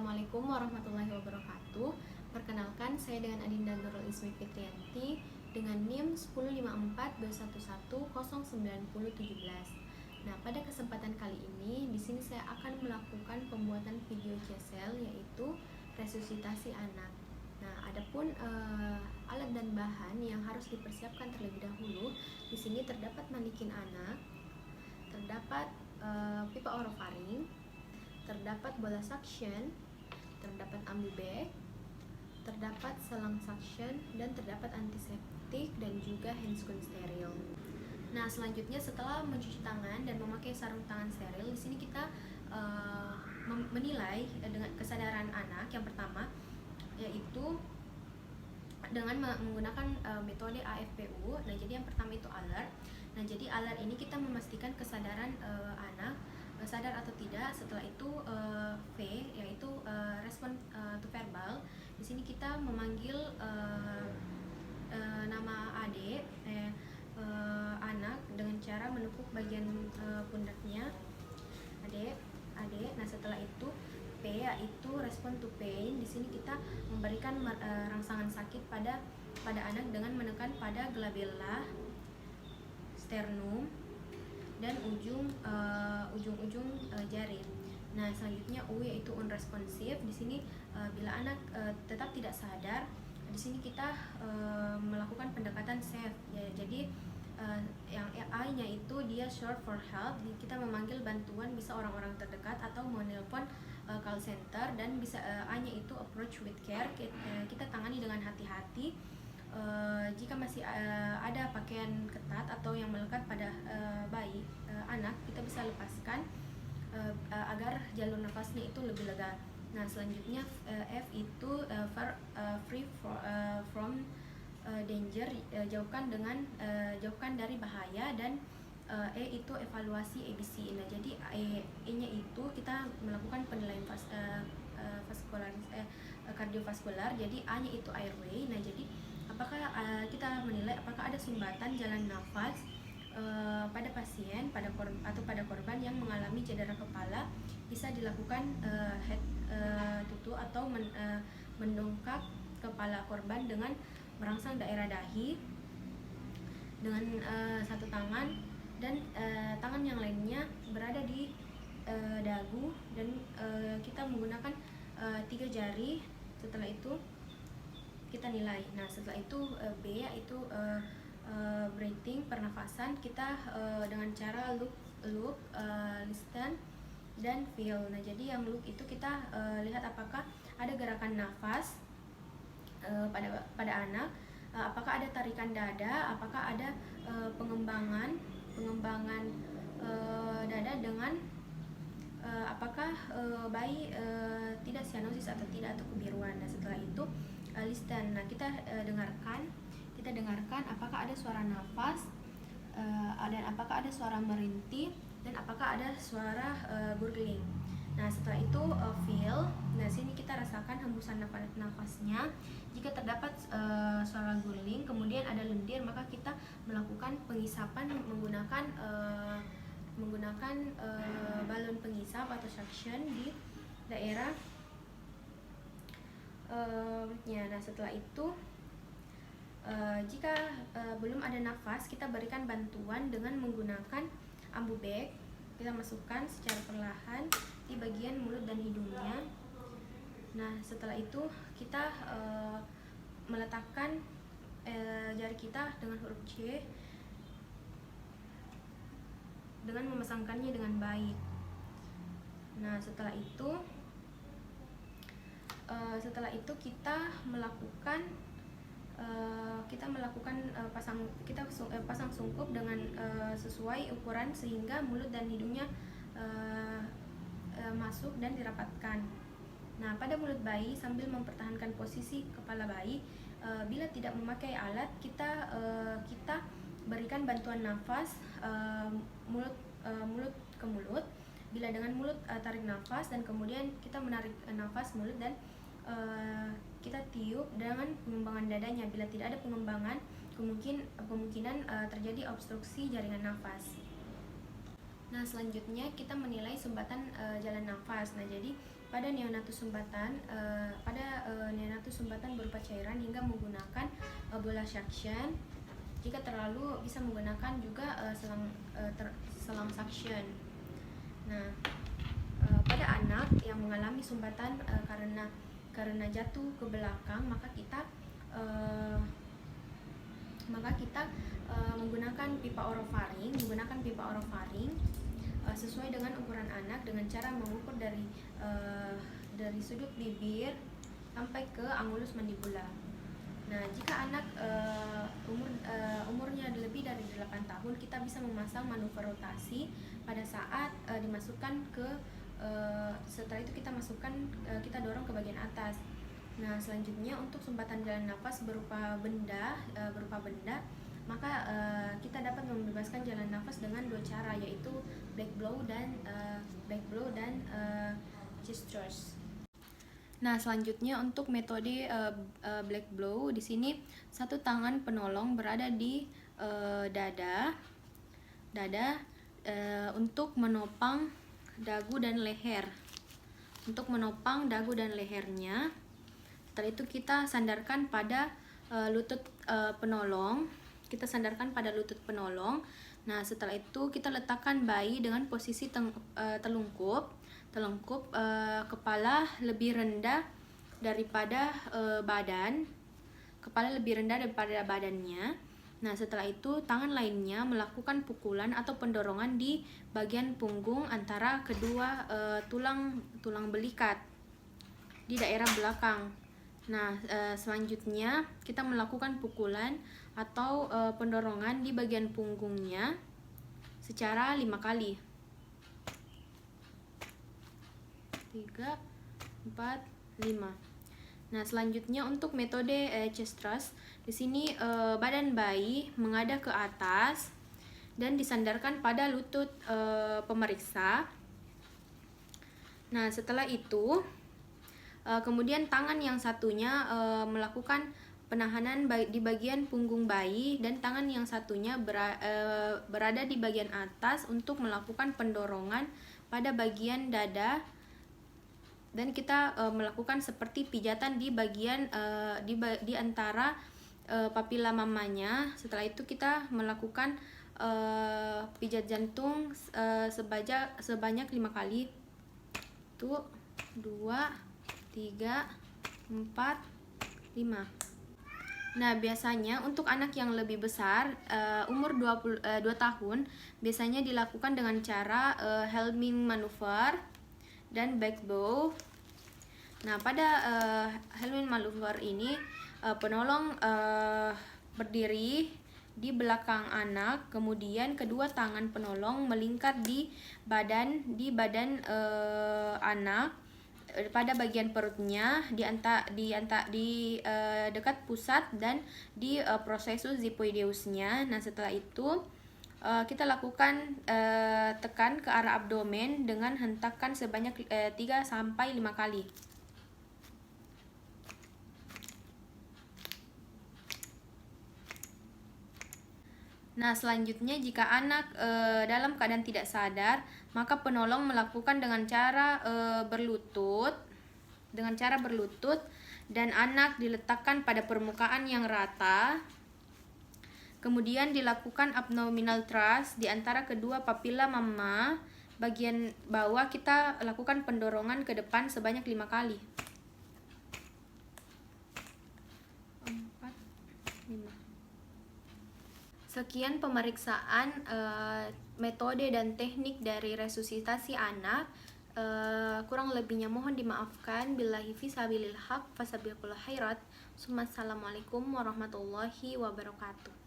Assalamualaikum warahmatullahi wabarakatuh. Perkenalkan, saya dengan Adinda Nurul Ismi Fitrianti dengan NIM 105421109017. Nah, pada kesempatan kali ini di sini saya akan melakukan pembuatan video CSL yaitu resusitasi anak. Nah, adapun alat dan bahan yang harus dipersiapkan terlebih dahulu, di sini terdapat manikin anak, terdapat pipa orofaring, terdapat bola suction, terdapat ambu bag, terdapat selang suction, dan terdapat antiseptik dan juga handscreen steril. Nah, selanjutnya setelah mencuci tangan dan memakai sarung tangan steril, di sini kita menilai dengan kesadaran anak yang pertama yaitu dengan menggunakan metode AFPU. Nah, jadi yang pertama itu alert. Nah, jadi alert ini kita memastikan kesadaran anak sadar atau tidak. Setelah itu V yaitu respon to verbal. Di sini kita memanggil nama adik anak dengan cara menepuk bagian pundaknya. Adik. Nah, setelah itu P yaitu respon to pain. Di sini kita memberikan rangsangan sakit pada anak dengan menekan pada glabella, sternum, dan ujung-ujung jari. Nah, selanjutnya U yaitu unresponsive. Di sini bila anak tetap tidak sadar, di sini kita melakukan pendekatan safe. Ya, jadi yang I-nya itu dia short for help. Kita memanggil bantuan, bisa orang-orang terdekat atau menelpon call center, dan bisa A-nya itu approach with care. Kita tangani dengan hati-hati. Jika masih ada pakaian ketat atau yang melekat pada bayi anak, kita bisa lepaskan agar jalur nafasnya itu lebih lega. Nah, selanjutnya F itu free from danger, jauhkan dari bahaya, dan E itu evaluasi ABC. Nah, jadi E-nya itu kita melakukan penilaian kardiovaskular. Jadi A-nya itu airway. Nah, jadi apakah kita menilai apakah ada sumbatan jalan nafas pada pasien pada korban yang mengalami cedera kepala. Bisa dilakukan head tutu atau mendongkak kepala korban dengan merangsang daerah dahi dengan satu tangan, dan tangan yang lainnya berada di dagu, dan kita menggunakan 3 jari. Setelah itu kita nilai. Nah, setelah itu B yaitu breathing, pernafasan. Kita dengan cara look, listen, dan feel. Nah, jadi yang look itu kita lihat apakah ada gerakan nafas pada anak, apakah ada tarikan dada, apakah ada pengembangan dada dengan apakah bayi tidak sianosis atau tidak, atau kebiruan. Nah, setelah itu listen. Nah, kita dengarkan apakah ada suara nafas, dan apakah ada suara merintih, dan apakah ada suara gurgling. Nah, setelah itu feel. Nah, sini kita rasakan hembusan nafasnya. Jika terdapat suara gurgling kemudian ada lendir, maka kita melakukan pengisapan menggunakan balon pengisap atau suction di daerah Nah, setelah itu jika belum ada nafas, kita berikan bantuan dengan menggunakan ambu bag. Kita masukkan secara perlahan di bagian mulut dan hidungnya. Nah, setelah itu kita meletakkan jari kita dengan huruf C dengan memasangkannya dengan baik. Nah, setelah itu kita melakukan pasang sungkup dengan sesuai ukuran sehingga mulut dan hidungnya masuk dan dirapatkan. Nah, pada mulut bayi sambil mempertahankan posisi kepala bayi. Bila tidak memakai alat, kita berikan bantuan nafas mulut ke mulut. Bila dengan mulut tarik nafas, dan kemudian kita menarik nafas mulut, dan kita tiup dengan pengembangan dadanya. Bila tidak ada pengembangan, kemungkinan terjadi obstruksi jaringan nafas. Nah, selanjutnya kita menilai sumbatan jalan nafas. Nah, jadi pada neonatus sumbatan berupa cairan hingga menggunakan bola suction. Jika terlalu bisa menggunakan juga selang suction. Nah, pada anak yang mengalami sumbatan karena jatuh ke belakang, maka kita menggunakan pipa orofaring sesuai dengan ukuran anak dengan cara mengukur dari sudut bibir sampai ke angulus mandibula. Nah, jika anak umurnya lebih dari 8 tahun, kita bisa memasang manuver rotasi pada saat dimasukkan ke setelah itu kita dorong ke bagian atas. Nah, selanjutnya untuk sumbatan jalan nafas berupa benda, maka kita dapat membebaskan jalan nafas dengan 2 cara, yaitu black blow dan chest thrust. Nah, selanjutnya untuk metode black blow, di sini satu tangan penolong berada di dada untuk menopang dagu dan leher. Untuk menopang dagu dan lehernya, setelah itu kita sandarkan pada lutut penolong. Nah, setelah itu kita letakkan bayi dengan posisi telungkup, kepala lebih rendah daripada badannya. Nah, setelah itu tangan lainnya melakukan pukulan atau pendorogan di bagian punggung antara kedua tulang belikat di daerah belakang. Nah, selanjutnya kita melakukan pukulan atau pendorongan di bagian punggungnya secara 5 kali. 3, 4, 5. Nah, selanjutnya untuk metode chest thrust, di sini badan bayi menghadap ke atas dan disandarkan pada lutut pemeriksa. Nah, setelah itu kemudian tangan yang satunya melakukan penahanan di bagian punggung bayi dan tangan yang satunya berada di bagian atas untuk melakukan pendorongan pada bagian dada, dan kita melakukan seperti pijatan di bagian di antara papila mamanya. Setelah itu kita melakukan pijat jantung sebanyak 5 kali. 1, 2, 3, 4, 5. Nah, biasanya untuk anak yang lebih besar, umur 2 tahun, biasanya dilakukan dengan cara helming maneuver dan back bow. Nah, pada helming maneuver ini penolong berdiri di belakang anak, kemudian kedua tangan penolong melingkar di badan anak pada bagian perutnya, di dekat pusat dan di processus xiphyoideusnya. Nah, setelah itu kita lakukan tekan ke arah abdomen dengan hentakan sebanyak 3-5 kali. Nah, selanjutnya jika anak dalam keadaan tidak sadar, maka penolong melakukan dengan cara berlutut dan anak diletakkan pada permukaan yang rata. Kemudian dilakukan abdominal thrust di antara kedua papila mama. Bagian bawah kita lakukan pendorongan ke depan sebanyak 5 kali. 4, 5. Sekian pemeriksaan metode dan teknik dari resusitasi anak. Kurang lebihnya mohon dimaafkan. Billahi fisabilil haq fasabiqul khairat. Assalamualaikum warahmatullahi wabarakatuh.